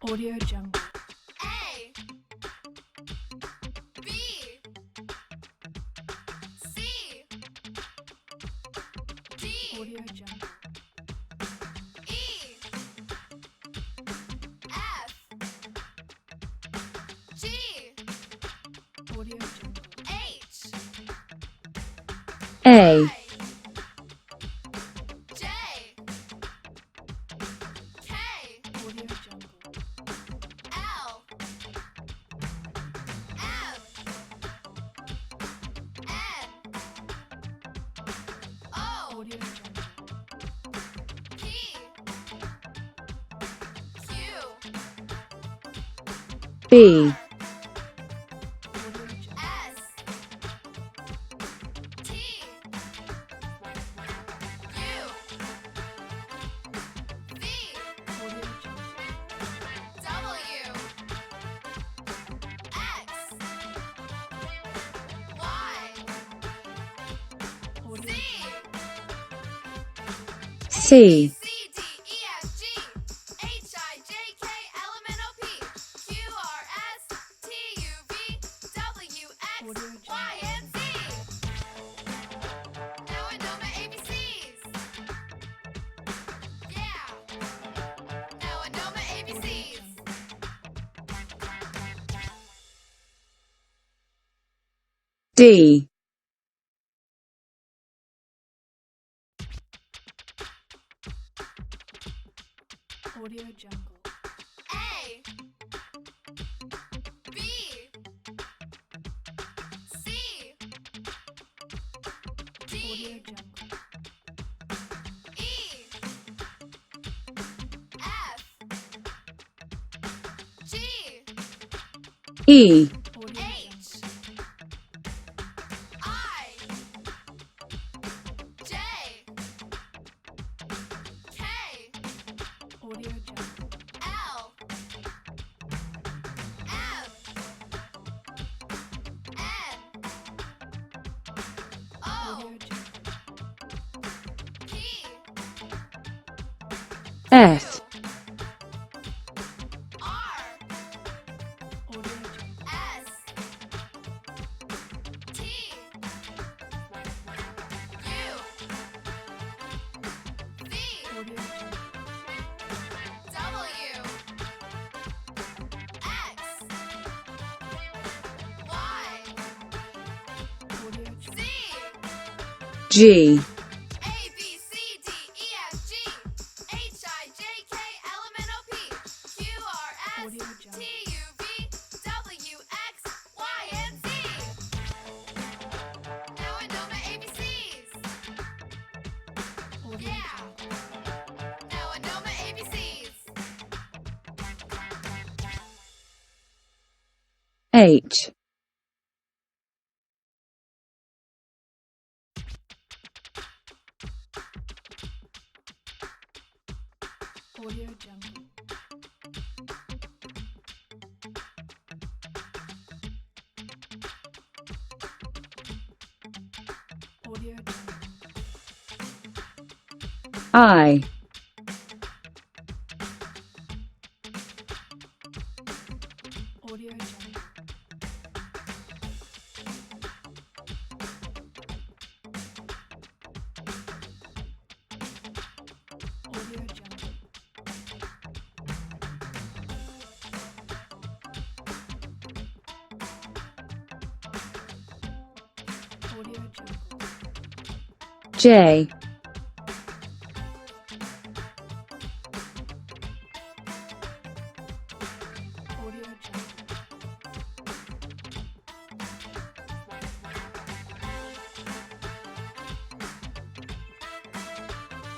Audio Jungle. A B C D Audio Jungle. E F G Audio Jungle. H A, I J K Audio Jungle. L M N O Audio Jungle. P Q B, R Audio Jungle. S T U V Audio Jungle. W X Y Audio Z C, ABCDEFG HIJKLMNOP QRSTUVWXYZ. Now I know my ABCs. Yeah. Now I know my ABCs. D, Audio Jungle. A B C Audio D Jungle. E F G E, Audio H Jungle. I J K Audio Jungle. L M N O Audio Jungle. P F, R Audio Jungle. S T U V Audio Jungle. W X Y Audio Z Jungle. G, ABCDEFG HIJKLMNOP Audio Jungle. QRSTUVWXYZ. Now I know my ABCs. Audio Yeah. Jungle. Now I know my ABCs. H, Audio Jungle. Audio Jungle. I, Audio Jungle. Audio Jungle. Audio Jungle. J, Audio Jungle.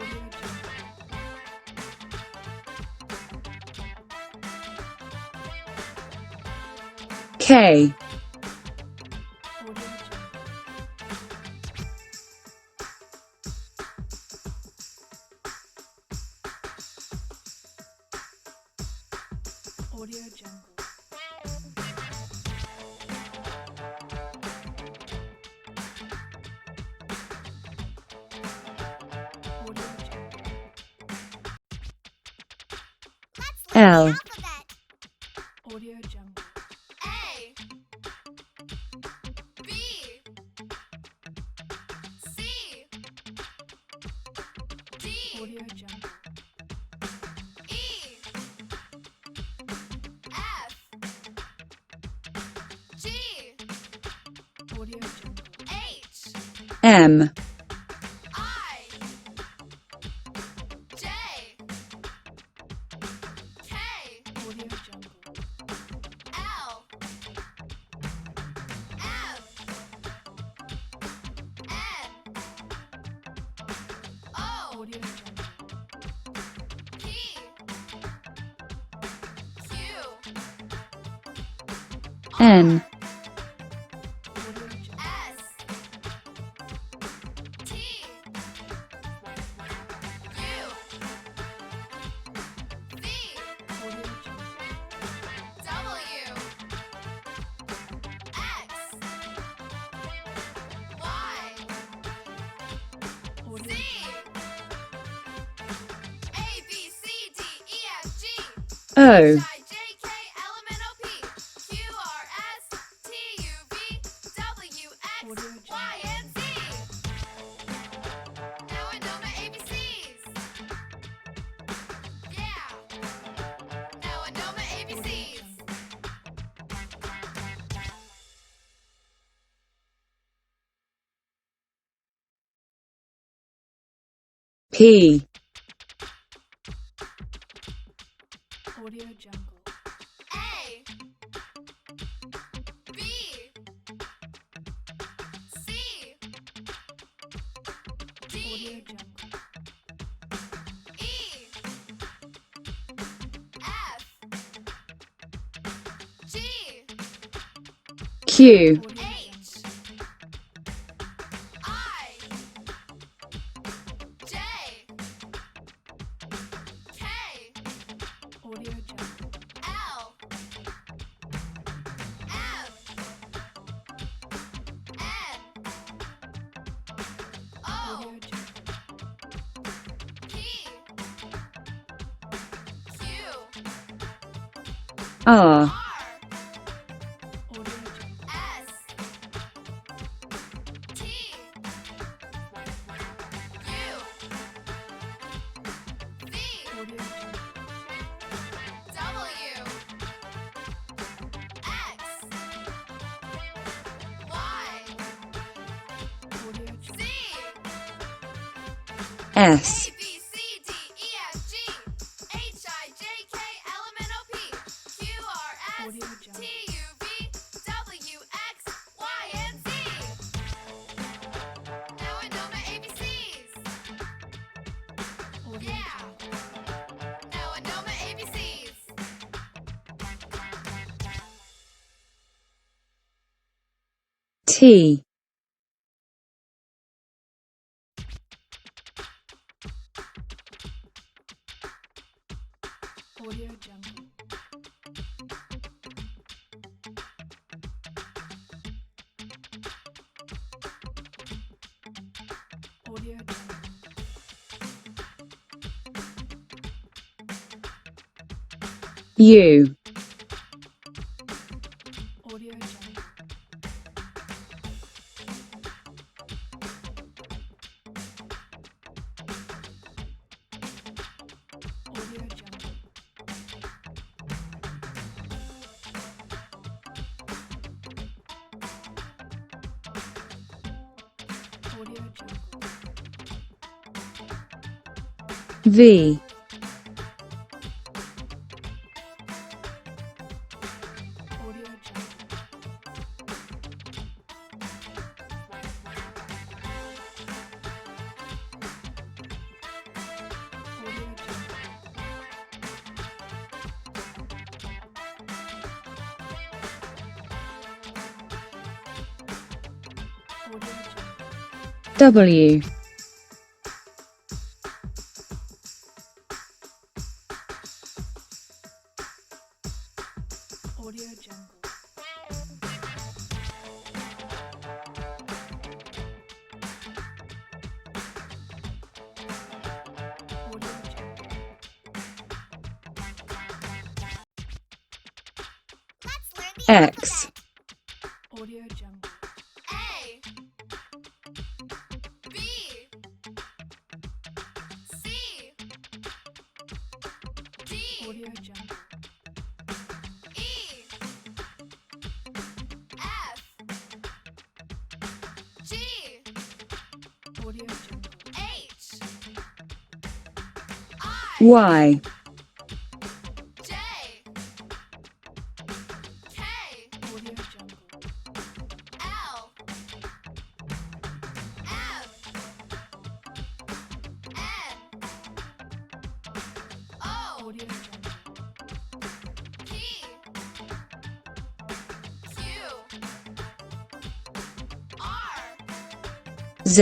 Audio Jungle. K, Audio Jungle. Audio Jungle. Audio Jungle. L, Alphabet. Audio Jungle. E F G Audio Jungle. H M, I J K Audio Jungle. L M N O Audio Jungle. P Q N, Audio Jungle. S T U V Audio Jungle. W X Y Audio Z A B C D E F G O, HIJKLMNOP QRSTUVWXYZ. Now I know my ABCs. Yeah. Now I know my ABCs. P, Audio Jungle. A B C Audio D Jungle. E F G Q, Audio H I J K Audio Jungle. L M N O Audio Jungle. P Q R, R Audio Jungle. S T U V Audio Jungle. W X Y Audio Z Jungle. S, A B C D E F G H I J K L M N O P Q R Audio S Jungle. T U V W X Y and Z. Now I know my ABCs. Audio Yeah. Jungle. Now I know my ABCs. T, Audio Jungle. Audio Jungle. U, Audio Jungle. Audio Jungle. Audio Jungle. V, Audio Jungle. Audio Jungle. Audio Jungle. W, Audio Jungle. Audio Jungle. Let's learn the X, alphabet. Audio Jungle. A B C Audio Jungle. E F G Audio Jungle. H I Y, J K Audio Jungle. L M N O Audio Jungle. P Q R Z,